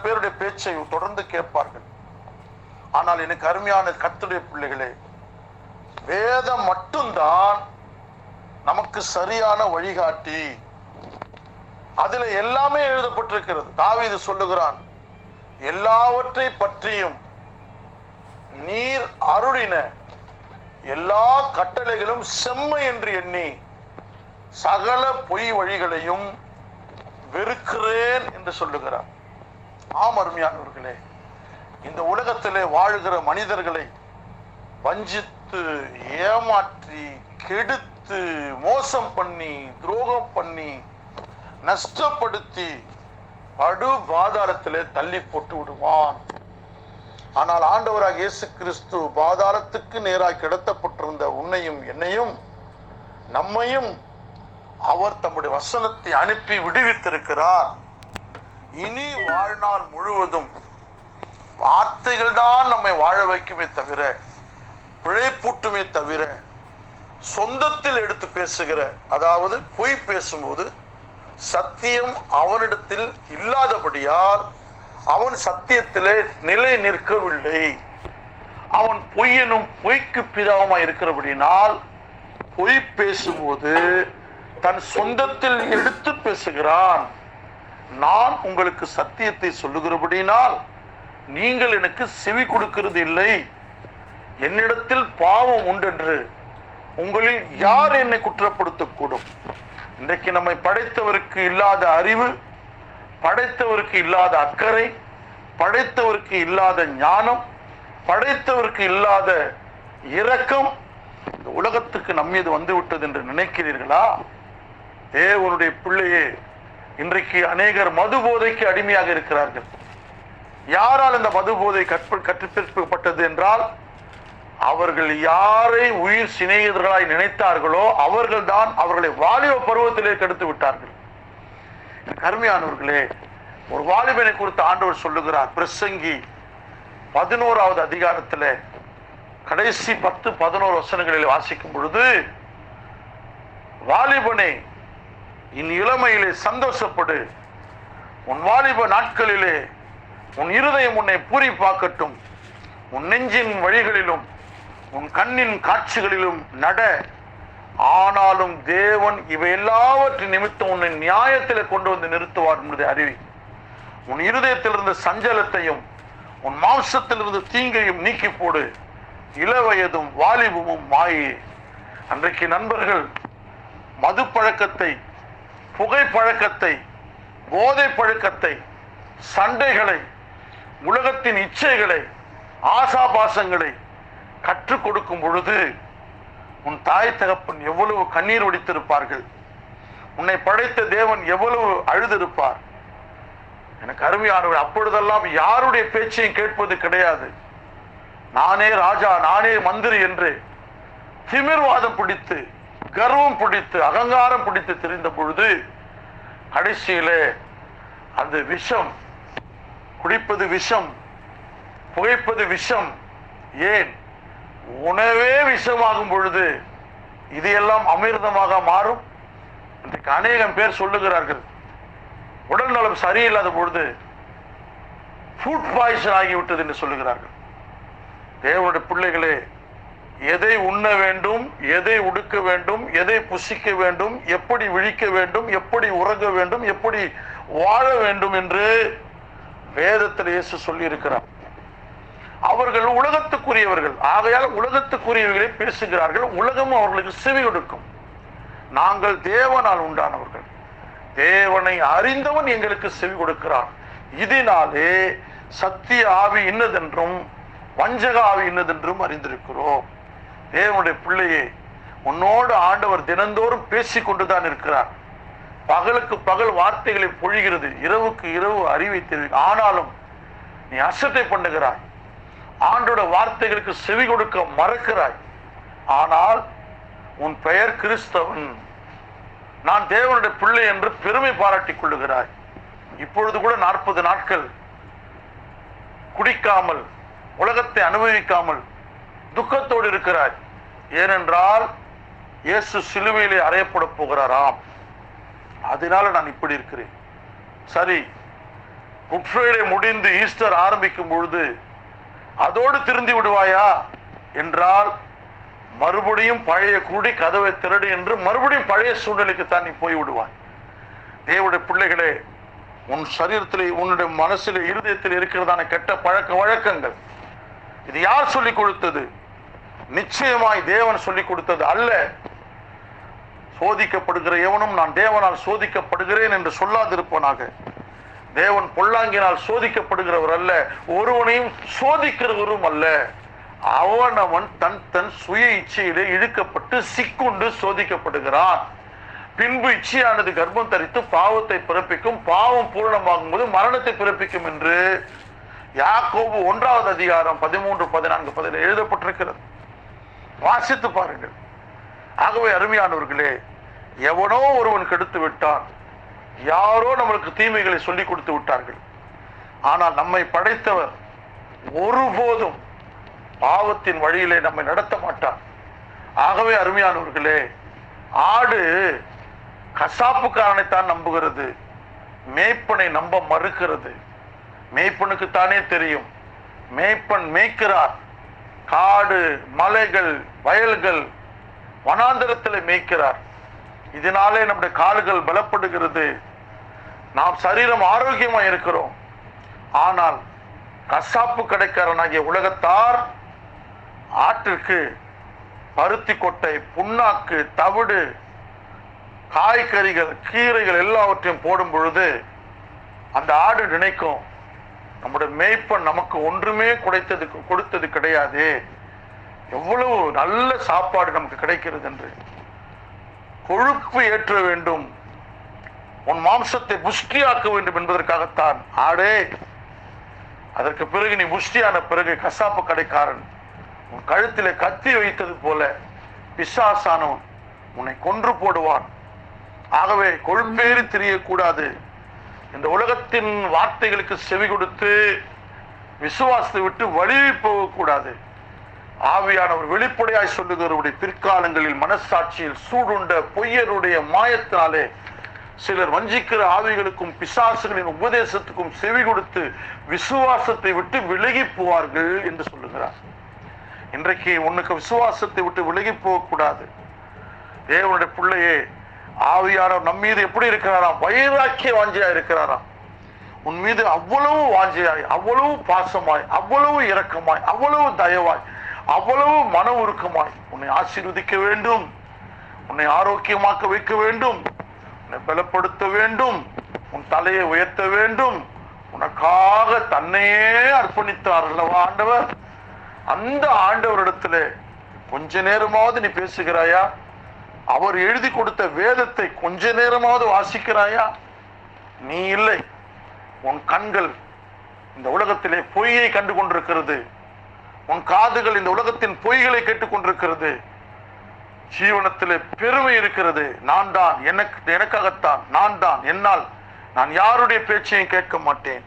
பேருடைய பேச்சை தொடர்ந்து கேட்பார்கள். ஆனால் எனக்கு அருமையான கர்த்தருடைய பிள்ளைகளே, வேதம் மட்டும்தான் நமக்கு சரியான வழிகாட்டி. அதுல எல்லாமே எழுதப்பட்டிருக்கிறது. தாவீது சொல்லுகிறான், எல்லாவற்றை பற்றியும் நீர் அருளின எல்லா கட்டளைகளும் செம்மை என்று எண்ணி சகல பொய் வழிகளையும் வெறுக்கிறேன் என்று சொல்லுகிறார். ஆம், அருமையானவர்களே, இந்த உலகத்திலே வாழ்கிற மனிதர்களை வஞ்சித்து, ஏமாற்றி, கெடுத்து, மோசம் பண்ணி, துரோகம் பண்ணி, நஷ்டப்படுத்தி படு பாதாளத்திலே தள்ளி போட்டு விடுவான். ஆனால் ஆண்டவராக இயேசு கிறிஸ்து பாதாளத்துக்கு நேராக கிடத்தப்பட்டிருந்த உன்னையும் என்னையும் நம்மையும் அவர் தம்முடைய வசனத்தை அனுப்பி விடுவித்திருக்கிறார். இனி வாழ்நாள் முழுவதும் வார்த்தைகள் தான் நம்மை வாழ வைக்குமே தவிர, பிழைப்பூட்டுமே தவிர, சொந்தத்தில் எடுத்து பேசுகிற, அதாவது பொய் பேசும்போது சத்தியம் அவனிடத்தில் இல்லாதபடியால் அவன் சத்தியத்திலே நிலை நிற்கவில்லை. அவன் பொய்யனும் பொய்க்கு பிதாவுமாய் இருக்கிறபடினால் பொய் பேசும்போது தன் சொந்தத்தில் எடுத்து பேசுகிறான். நான் உங்களுக்கு சத்தியத்தை சொல்லுகிறபடினால் நீங்கள் எனக்கு செவி கொடுக்கிறது இல்லை. என்னிடத்தில் பாவம் உண்டென்று உங்களில் யார் என்னை குற்றப்படுத்தக்கூடும்? இன்றைக்கு நம்மை படைத்தவருக்கு இல்லாத அறிவு, படைத்தவருக்கு இல்லாத அக்கறை, படைத்தவருக்கு இல்லாத ஞானம், படைத்தவருக்கு இல்லாத இரக்கம் இந்த உலகத்துக்கு நம்மீது வந்துவிட்டது என்று நினைக்கிறீர்களா? தேவனுடைய பிள்ளையே, இன்றைக்கு அநேகர் மது போதைக்கு அடிமையாக இருக்கிறார்கள். யாரால் இந்த மது போதை கற்பிக்கப்பட்டது என்றால், அவர்கள் யாரை உயிர் சிநேகிதர்களாய் நினைத்தார்களோ அவர்கள் தான் அவர்களை வாலிப பருவத்திலே கெடுத்து விட்டார்கள். அருமையானவர்களே, ஒரு வாலிபனை குறித்து ஆண்டவர் சொல்லுகிறார். பிரசங்கி 11வது அதிகாரத்தில் கடைசி 10-11 வசனங்களில் வாசிக்கும் பொழுது, வாலிபனே, இன் இளமையிலே சந்தோஷப்படு, உன் வாலிப நாட்களிலே உன் இருதயம் உன்னை பூரிப்பாக்கட்டும், உன் நெஞ்சின் வழிகளிலும் உன் கண்ணின் காட்சிகளிலும் நட. ஆனாலும் தேவன் இவை எல்லாவற்றின் நிமித்தம் உன்னை நியாயத்தில் கொண்டு வந்து நிறுத்துவார் என்பதை அறிவி. உன் இருதயத்திலிருந்து சஞ்சலத்தையும் உன் மாம்சத்திலிருந்து தீங்கையும் நீக்கி போடு. இளவயதும் வாலிபமும் மாயே. அன்றைக்கு நண்பர்கள் மது பழக்கத்தை, புகை பழக்கத்தை, போதை பழக்கத்தை, சண்டைகளை, உலகத்தின் இச்சைகளை, ஆசாபாசங்களை கற்றுக் கொடுக்கும் பொழுது உன் தாய் தகப்பன் எவ்வளவு கண்ணீர் வடித்திருப்பார்கள், உன்னை படைத்த தேவன் எவ்வளவு அழுதிருப்பார். எனக்கு அருமையானவர், அப்பொழுதெல்லாம் யாருடைய பேச்சையும் கேட்பது கிடையாது. நானே ராஜா, நானே மந்திரி என்று திமிர்வாதம் பிடித்து, கர்வம் பிடித்து, அகங்காரம் பிடித்து தெரிந்த பொழுது கடைசியிலே அந்த விஷம், குடிப்பது விஷம், புகைப்பது விஷம், ஏன் உணவே விஷமாகும் பொழுது இது எல்லாம் அமிர்தமாக மாறும். இன்றைக்கு அநேகம் பேர் சொல்லுகிறார்கள், உடல் நலம் சரியில்லாத பொழுது ஃபுட் பாய்சன் ஆகிவிட்டது என்று சொல்லுகிறார்கள். தேவனுடைய பிள்ளைகளே, எதை உண்ண வேண்டும், எதை உடுக்க வேண்டும், எதை புசிக்க வேண்டும், எப்படி விழிக்க வேண்டும், எப்படி உறங்க வேண்டும், எப்படி வாழ வேண்டும் என்று வேதத்தில் இயேசு சொல்லி இருக்கிறார். அவர்கள் உலகத்துக்குரியவர்கள், ஆகையால் உலகத்துக்குரியவர்களை பேசுகிறார்கள், உலகம் அவர்களுக்கு செவி கொடுக்கும். நாங்கள் தேவனால் உண்டானவர்கள், தேவனை அறிந்தவன் எங்களுக்கு செவி கொடுக்கிறான். இதனாலே சத்திய ஆவி இன்னதென்றும் வஞ்சக ஆவி இன்னதென்றும் அறிந்திருக்கிறோம். தேவனுடைய பிள்ளையே, உன்னோடு ஆண்டவர் தினந்தோறும் பேசிக் கொண்டுதான் இருக்கிறார். பகலுக்கு பகல் வார்த்தைகளை பொழிகிறது, இரவுக்கு இரவு அறிவை தெரிவிக்க. ஆனாலும் நீ அசட்டை பண்ணுகிறாய், ஆண்டோட வார்த்தைகளுக்கு செவி கொடுக்க மறக்கிறாய். ஆனால் உன் பெயர் கிறிஸ்தவன், நான் தேவனுடைய பிள்ளை என்று பெருமை பாராட்டிக் கொள்ளுகிறாய். இப்பொழுது கூட 40 நாட்கள் குடிக்காமல், உலகத்தை அனுபவிக்காமல் துக்கத்தோடு இருக்கிறாய். ஏனென்றால் இயேசு சிலுவையிலே அறையப்பட போகிறாராம். அதனால நான் இப்படி இருக்கிறேன். சரி, குட் ஃப்ரைடே முடிந்து ஈஸ்டர் ஆரம்பிக்கும் பொழுது அதோடு திருந்தி விடுவாயா என்றால், மறுபடியும் பழைய குடி கதவை திரடு என்று மறுபடியும் பழைய சூழ்நிலைக்கு தான் நீ போய் விடுவாய். தேவனுடைய பிள்ளைகளே, உன் சரீரத்திலே, உன்னுடைய மனசிலே, இருதயத்தில் இருக்கிறதான கெட்ட பழக்க வழக்கங்கள், இது யார் சொல்லிக் கொடுத்தது? நிச்சயமாய் தேவன் சொல்லிக் கொடுத்தது அல்ல. சோதிக்கப்படுகிற எவனும் நான் தேவனால் சோதிக்கப்படுகிறேன் என்று சொல்லாதிருப்பனாக. தேவன் பொல்லாங்கினால் சோதிக்கப்படுகிறவர் அல்ல, ஒருவனையும் சோதிக்கிறவரும் அல்ல. அவனவன் தன் தன் சுய இச்சையிலே இழுக்கப்பட்டு சிக்குண்டு சோதிக்கப்படுகிறான். பின்பு இச்சையானது கர்ப்பம் தரித்து பாவத்தை பிறப்பிக்கும், பாவம் பூரணமாகும் போது மரணத்தை பிறப்பிக்கும் என்று யாக்கோபு 1வது அதிகாரம் 13, 14, 17 எழுதப்பட்டிருக்கிறது. வாசித்து பாருங்கள். ஆகவே அருமையானவர்களே, எவனோ ஒருவன் கெடுத்து விட்டான், யாரோ நம்மளுக்கு தீமைகளை சொல்லிக் கொடுத்து விட்டார்கள். ஆனால் நம்மை படைத்தவர் ஒருபோதும் பாவத்தின் வழியிலே நம்மை நடத்த மாட்டார். ஆகவே அருமையானவர்களே, ஆடு கசாப்புக்காரனைத்தான் நம்புகிறது, மேய்ப்பனை நம்ப மறுக்கிறது. மேய்ப்பனுக்குத்தானே தெரியும், மேய்ப்பன் மேய்க்கிறார், காடு, மலைகள், வயல்கள், வனாந்தரத்தில் மேய்க்கிறார். இதனாலே நம்முடைய கால்கள் பலப்படுகிறது, நாம் சரீரம் ஆரோக்கியமா இருக்கிறோம். ஆனால் கசாப்பு கடைக்காரனாகிய உலகத்தார் ஆட்டிற்கு பருத்தி கொட்டை, புண்ணாக்கு, தவிடு, காய்கறிகள், கீரைகள் எல்லாவற்றையும் போடும் பொழுது அந்த ஆடு நினைக்கும், நம்முடைய மேய்ப்பன் நமக்கு ஒன்றுமே கொடுத்தது கிடையாது, எவ்வளவு நல்ல சாப்பாடு நமக்கு கிடைக்கிறது என்று. கொழுப்பு ஏற்ற வேண்டும், உன் மாம்சத்தை புஷ்டியாக்க வேண்டும் என்பதற்காகத்தான் ஆடே. அதற்கு பிறகு நீ புஷ்டியான பிறகு கசாப்பு கடைக்காரன் உன் கழுத்திலே கத்தி வைத்தது போல பிசாசானவன் உன்னை கொன்று போடுவான். ஆகவே கொழுப்பேறி தெரியக்கூடாது. இந்த உலகத்தின் வார்த்தைகளுக்கு செவி கொடுத்து விசுவாசத்தை விட்டு வழிவி போகக்கூடாது. ஆவியானவர் வெளிப்படையாய் சொல்லுகிறவருடைய பிற்காலங்களில் மனசாட்சியில் சூடுண்ட பொய்யருடைய மாயத்தினாலே சிலர் வஞ்சிக்கிற ஆவிகளுக்கும் பிசாசுகளின் உபதேசத்துக்கும் செவி கொடுத்து விசுவாசத்தை விட்டு விலகி போவார்கள் என்று சொல்லுகிறார். இன்றைக்கு உனக்கு விசுவாசத்தை விட்டு விலகி போகக்கூடாது. தேவனுடைய பிள்ளையே, ஆவியானவர் நம் மீது எப்படி இருக்கிறாராம்? வைராக்கிய வாஞ்சியா இருக்கிறாராம். உன் மீது அவ்வளவு வாஞ்சியாய், அவ்வளவு பாசமாய், அவ்வளவு இரக்கமாய், அவ்வளவு தயவாய், அவ்வளவு மன உருக்கமாய் உன்னை ஆசீர்வதிக்க வேண்டும், உன்னை ஆரோக்கியமாக்க வைக்க வேண்டும், உன்னை பலப்படுத்த வேண்டும், உன் தலையை உயர்த்த வேண்டும், உனக்காக தன்னையே அர்ப்பணித்தார் அல்லவா ஆண்டவர். அந்த ஆண்டவரிடத்துல கொஞ்ச நேரமாவது நீ பேசுகிறாயா? அவர் எழுதி கொடுத்த வேதத்தை கொஞ்ச நேரமாவது வாசிக்கிறாயா? நீ இல்லை. உன் கண்கள் இந்த உலகத்திலே பொய்யை கண்டு கொண்டிருக்கிறது, உன் காதுகள் இந்த உலகத்தின் பொய்களை கேட்டுக்கொண்டிருக்கிறது. ஜீவனத்திலே பெருமை இருக்கிறது. நான் தான், எனக்காகத்தான், நான் தான், என்னால் நான் யாருடைய பேச்சையும் கேட்க மாட்டேன்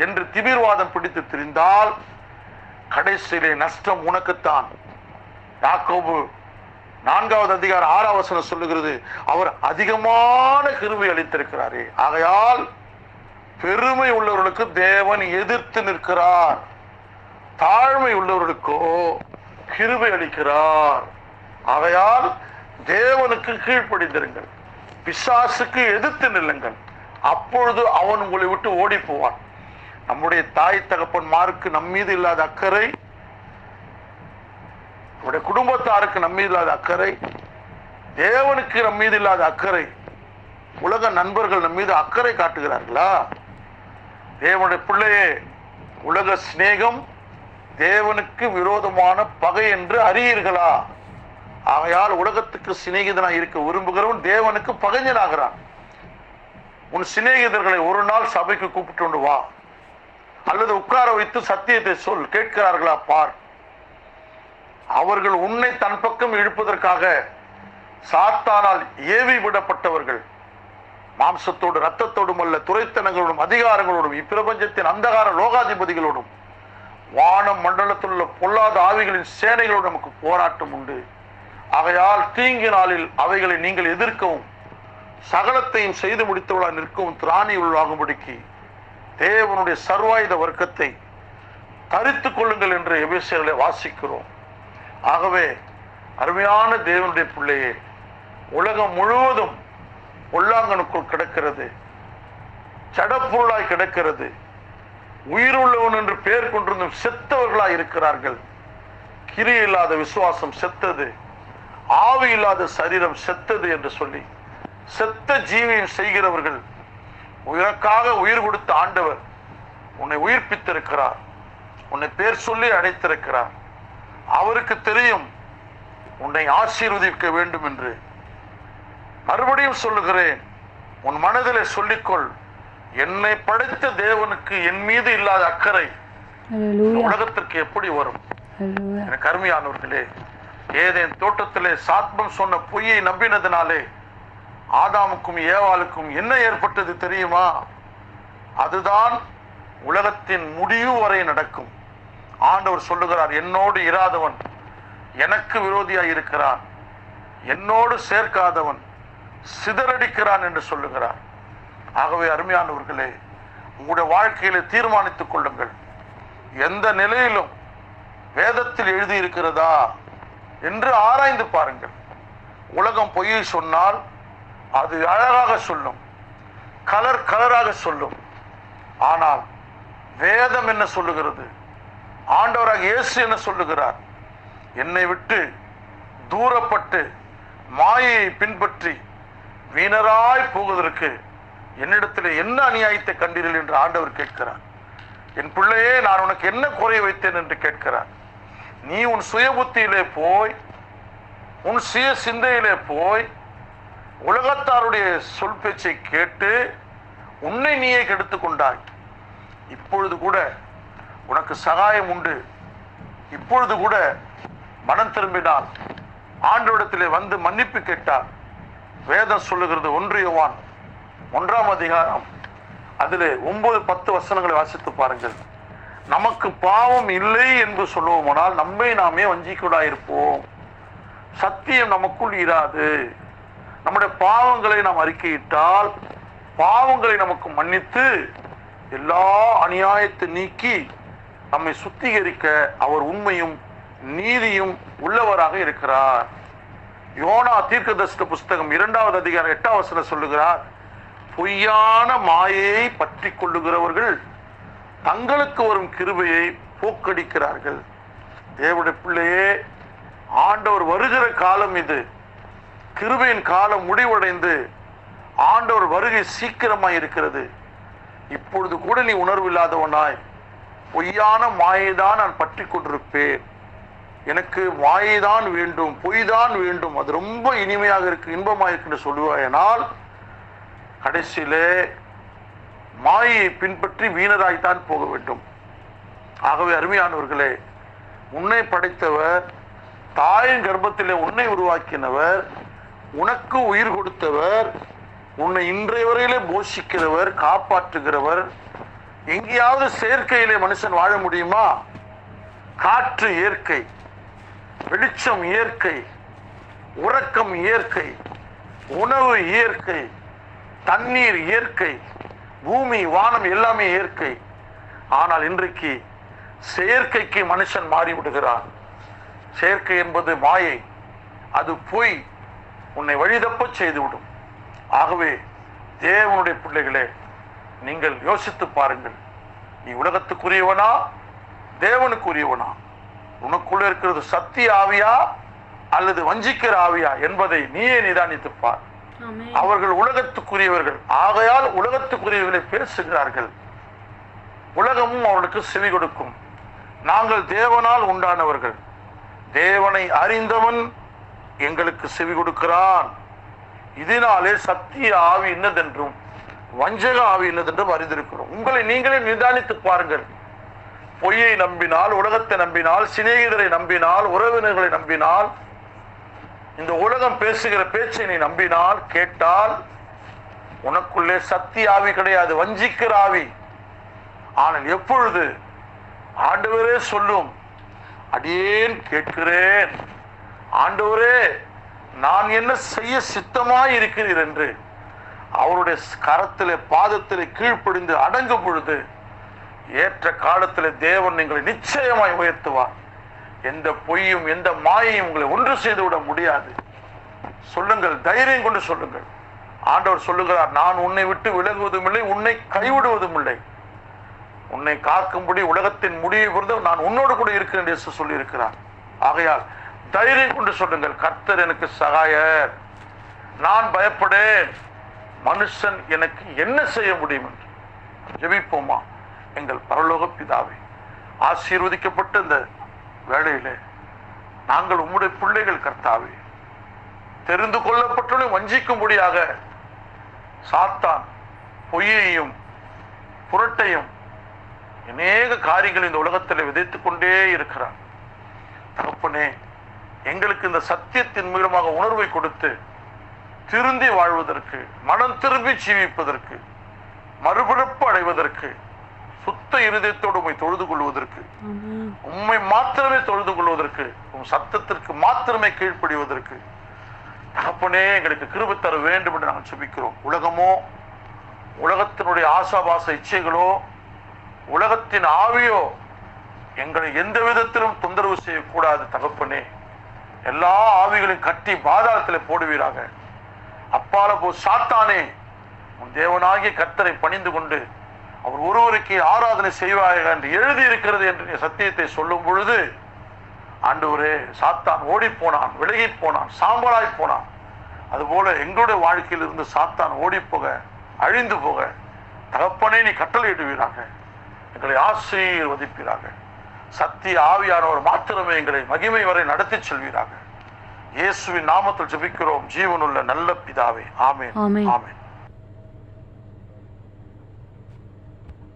என்று திமிர்வாதம் பிடித்து திரிந்தால் கடைசியிலே நஷ்டம் உனக்குத்தான். யாக்கோபு 4வது அதிகாரம் 6வது வசனம் சொல்லுகிறது, அவர் அதிகமான கிருபை அளித்திருக்கிறாரே, ஆகையால் பெருமை உள்ளவர்களுக்கு தேவன் எதிர்த்து நிற்கிறார், தாழ்மை உள்ளவர்களுக்கோ கிருபை அளிக்கிறார். ஆகையால் தேவனுக்கு கீழ்ப்படிந்திருங்கள், பிசாசுக்கு எதிர்த்து நில்லுங்கள், அப்பொழுது அவன் உங்களை விட்டு ஓடி போவான். நம்முடைய தாய் தகப்பன்மாருக்கு நம்மீது இல்லாத அக்கறை, நம்முடைய குடும்பத்தாருக்கு நம்மீது இல்லாத அக்கறை, தேவனுக்கு நம்மீது இல்லாத அக்கறை, உலக நண்பர்கள் நம்மீது அக்கறை காட்டுகிறார்களா? தேவனுடைய பிள்ளையே, உலக சிநேகம் தேவனுக்கு விரோதமான பகை என்று அறியீர்களா? ஆகையால் உலகத்துக்கு சிநேகிதனாக இருக்க விரும்புகிறவன் தேவனுக்கு பகைஞனாகிறான். உன் சிநேகிதர்களை ஒரு நாள் சபைக்கு கூப்பிட்டு கொண்டு வா, அல்லது உட்கார வைத்து சத்தியத்தை சொல், கேட்கிறார்களா பார். அவர்கள் உன்னை தன் பக்கம் இழுப்பதற்காக சாத்தானால் ஏவி விடப்பட்டவர்கள். மாம்சத்தோடு இரத்தத்தோடும் அல்ல, துரைத்தனங்களோடும் அதிகாரங்களோடும் இப்பிரபஞ்சத்தின் அந்தகார லோகாதிபதிகளோடும் வானம் மண்டலத்தில் உள்ள பொல்லாத ஆவிகளின் சேனைகளோடு நமக்கு போராட்டம் உண்டு. ஆகையால் தீங்கு நாளில் அவைகளை நீங்கள் எதிர்க்கவும் சகலத்தையும் செய்து முடித்தவர்களாக நிற்கவும் திராணி உள்ளாகும்படிக்கு தேவனுடைய சர்வாயுத வர்க்கத்தை தரித்துக் கொள்ளுங்கள் என்று எபேசியர்களை வாசிக்கிறோம். ஆகவே அருமையான தேவனுடைய பிள்ளையே, உலகம் முழுவதும் பொல்லாங்கனுக்குள் கிடக்கிறது, சடப்பொருளாய் கிடக்கிறது. உயிருள்ளவன் என்று பெயர் கொண்டிருந்தும் செத்தவர்களாய் இருக்கிறார்கள். கிரியை இல்லாத விசுவாசம் செத்தது, ஆவி இல்லாத சரீரம் செத்தது என்று சொல்லி செத்த ஜீவியம் செய்கிறவர்கள். உயிரக்காக உயிர் கொடுத்த ஆண்டவர் உன்னை உயிர்ப்பித்திருக்கிறார், உன்னை பேர் சொல்லி அழைத்திருக்கிறார். அவருக்கு தெரியும் உன்னை ஆசீர்வதிக்க வேண்டும் என்று. மறுபடியும் சொல்லுகிறேன், உன் மனதிலே சொல்லிக்கொள், என்னை படைத்த தேவனுக்கு என் மீது இல்லாத அக்கறை உலகத்திற்கு எப்படி வரும்? எனக்கு அருமையானவர்களே, ஏதேன் தோட்டத்திலே சாத்மம் சொன்ன பொய்யை நம்பினதினாலே ஆதாமுக்கும் ஏவாளுக்கும் என்ன ஏற்பட்டது தெரியுமா? அதுதான் உலகத்தின் முடிவு வரை நடக்கும். ஆண்டவர் சொல்லுகிறார், என்னோடு இராதவன் எனக்கு விரோதியாய் இருக்கிறான், என்னோடு சேர்க்காதவன் சிதறடிக்கிறான் என்று சொல்லுகிறார். ஆகவே அருமையானவர்களே, உங்களுடைய வாழ்க்கையில தீர்மானித்துக் கொள்ளுங்கள், எந்த நிலையிலும் வேதத்தில் எழுதி இருக்கிறதா என்று ஆராய்ந்து பாருங்கள். உலகம் பொய்யை சொன்னால் அது அழகாக சொல்லும், கலராக சொல்லும். ஆனால் வேதம் என்ன சொல்லுகிறது? ஆண்டவராக இயேசு என்ன சொல்லுகிறார்? என்னை விட்டு தூரப்பட்டு மாயையை பின்பற்றி வீணராய் போவதற்கு என்னிடத்தில் என்ன அநியாயத்தை கண்டீர்கள் என்று ஆண்டவர் கேட்கிறார். என் பிள்ளையே, நான் உனக்கு என்ன குறை வைத்தேன் என்று கேட்கிறார். நீ உன் சுய புத்தியிலே போய், உன் சுய சிந்தையிலே போய் உலகத்தாருடைய சொல் பேச்சை கேட்டு உன்னை நீயே கெடுத்துக் கொண்டாய். இப்பொழுது கூட உனக்கு சகாயம் உண்டு. இப்பொழுது கூட மனம் திரும்பினால், ஆண்டவரிடத்திலே வந்து மன்னிப்பு கேட்டார். வேதம் சொல்லுகிறது, 1 யோவான் 1ஆம் அதிகாரம் அதிலே 9-10 வசனங்களை வாசித்து பாருங்கள். நமக்கு பாவம் இல்லை என்று சொல்லுவோமானால் நம்மை நாமே வஞ்சிக்கூடாயிருப்போம். சத்தியம் நமக்குள் இராது. நம்முடைய பாவங்களை நாம் அறிக்கையிட்டால் பாவங்களை நமக்கு மன்னித்து எல்லா அநியாயத்தை நீக்கி நம்மை சுத்திகரிக்க அவர் உண்மையும் நீதியும் உள்ளவராக இருக்கிறார். யோனா தீர்க்கதரிசன புஸ்தகம் 2வது அதிகாரம் 8ஆம் வசனம் சொல்லுகிறார், பொய்யான மாயையை பற்றி கொள்ளுகிறவர்கள் தங்களுக்கு வரும் கிருபையை போக்கடிக்கிறார்கள். தேவனுடைய பிள்ளையே, ஆண்டவர் வருகிற காலம் இது. கிருபையின் காலம் முடிவடைந்து ஆண்டவர் வருகை சீக்கிரமாய் இருக்கிறது. இப்பொழுது கூட நீ உணர்வில்லாதவனாய் பொய்யான மாயைதான் நான் பற்றி கொண்டிருப்பேன், எனக்கு மாயைதான் வேண்டும், பொய் தான் வேண்டும், அது ரொம்ப இனிமையாக இருக்கு, இன்பமாக இருக்கு என்று சொல்லுவாயனால் கடைசியிலே மாயை பின்பற்றி வீணராய்த்தான் போக வேண்டும். ஆகவே அருமையானவர்களே, உன்னை படைத்தவர், தாயின் கர்ப்பத்திலே உன்னை உருவாக்கினவர், உனக்கு உயிர் கொடுத்தவர், உன்னை இன்றைய வரையிலே போஷிக்கிறவர், காப்பாற்றுகிறவர். எங்கேயாவது செயற்கையிலே மனுஷன் வாழ முடியுமா? காற்று இயற்கை, வெளிச்சம் இயற்கை, உறக்கம் இயற்கை, உணவு இயற்கை, தண்ணீர் இயற்கை, பூமி வானம் எல்லாமே இயற்கை. ஆனால் இன்றைக்கு செயற்கைக்கு மனுஷன் மாறிவிடுகிறான். செயற்கை என்பது மாயை, அது பொய், உன்னை வழிதப்ப செய்துவிடும். ஆகவே தேவனுடைய பிள்ளைகளே, நீங்கள் யோசித்து பாருங்கள். நீ உலகத்துக்குரியவனா தேவனுக்குரியவனா? உனக்குள்ள இருக்கிறது சத்திய ஆவியா அல்லது வஞ்சிக்கிற ஆவியா என்பதை நீயே நிதானித்து பார். அவர்கள் உலகத்துக்குரியவர்கள், ஆகையால் உலகத்துக்குரியவர்களை பேசுகிறார்கள். உலகமும் அவர்களுக்கு செவி கொடுக்கும். நாங்கள் தேவனால் உண்டானவர்கள், தேவனை அறிந்தவன் எங்களுக்கு செவி கொடுக்கிறான். இதனாலே சத்திய ஆவி என்னதென்றும் வஞ்சக ஆவி என்னதென்றும் அறிந்திருக்கிறோம். உங்களை நீங்களே நிதானித்து பாருங்கள். பொய்யை நம்பினால், உலகத்தை நம்பினால், சிநேகிதரை நம்பினால், உறவினர்களை நம்பினால், இந்த உலகம் பேசுகிற பேச்சை நீ நம்பினால், கேட்டால், உனக்குள்ளே சத்திய ஆவி கிடையாது, வஞ்சிக்கிற ஆவி. ஆனால் எப்பொழுது ஆண்டவரே சொல்லும், அடியேன் கேட்கிறேன், ஆண்டவரே நான் என்ன செய்ய சித்தமாய் இருக்கிறீர் என்று அவருடைய கரத்திலே பாதத்திலே கீழ்ப்படிந்து அடங்கும் பொழுது ஏற்ற காலத்திலே தேவன் எங்களை நிச்சயமாய் உயர்த்துவார். எந்த பொய்யும் எந்த மாயையும் உங்களை ஒன்று செய்து விட முடியாது. சொல்லுங்கள், தைரியம் கொண்டு சொல்லுங்கள். ஆண்டவர் சொல்லுகிறார், நான் உன்னை விட்டு விலகுவதும் இல்லை, உன்னை கைவிடுவதும் இல்லை. உன்னை காக்கும்படி உலகத்தின் முடிவை பொறுத்து நான் உன்னோடு கூட இருக்கிறேன் என்று சொல்லி இருக்கிறார். ஆகையால் தைரியம் கொண்டு சொல்லுங்கள், கர்த்தர் எனக்கு சகாயர், நான் பயப்படேன், மனுஷன் எனக்கு என்ன செய்ய முடியும் என்று. ஜெபிப்போமா? எங்கள் பரலோக பிதாவே, ஆசீர்வதிக்கப்பட்ட இந்த வேளையிலே நாங்கள் உம்முடைய பிள்ளைகள் கர்த்தாவே, தெரிந்து கொள்ளப்பட்டு வஞ்சிக்கும்படியாக சாத்தான் பொய்யையும் புரட்டையும் அநேக காரியங்கள் இந்த உலகத்தில் விதைத்துக் கொண்டே இருக்கிறான். தகப்பனே, எங்களுக்கு இந்த சத்தியத்தின் மூலமாக உணர்வை கொடுத்து திருந்தி வாழ்வதற்கு, மனம் திரும்பி ஜீவிப்பதற்கு, மறுபிறப்பு அடைவதற்கு, சுத்த இருதயத்தோடு உம்மை தொழுது கொள்வதற்கு, உம்மை மாத்திரமே தொழுது கொள்வதற்கு, உம் சத்தத்திற்கு மாத்திரமே கீழ்ப்படிவதற்கு தகப்பனே எங்களுக்கு கிருபை தர வேண்டும் என்று நாங்கள் ஜெபிக்கிறோம். உலகமோ, உலகத்தினுடைய ஆசாபாச இச்சைகளோ, உலகத்தின் ஆவியோ எங்களை எந்த விதத்திலும் தொந்தரவு செய்யக்கூடாது. தகப்பனே, எல்லா ஆவிகளையும் கட்டி பாதாளத்தில் போடுவீராக. அப்பால போ சாத்தானே, உன் தேவனாகிய கர்த்தரை பணிந்து கொண்டு அவர் ஒருவருக்கு ஆராதனை செய்வார்கள் என்று எழுதி இருக்கிறது என்று சத்தியத்தை சொல்லும் பொழுது ஆண்டவரே, சாத்தான் ஓடி போனான், விலகி போனான், சாம்பலாய் போனான். அதுபோல எங்களுடைய வாழ்க்கையில் இருந்து சாத்தான் ஓடி போக, அழிந்து போக தகப்பனே நீ கட்டளையிடுவீராக. எங்களை ஆசீர்வதிப்பீராக. சத்திய ஆவியானவர் மாத்திரமே எங்களை மகிமை வரை நடத்தி செல்வீராக. இயேசுவின் நாமத்தில் ஜெபிக்கிறோம் ஜீவனுள்ள நல்ல பிதாவே. ஆமென். ஆமென்.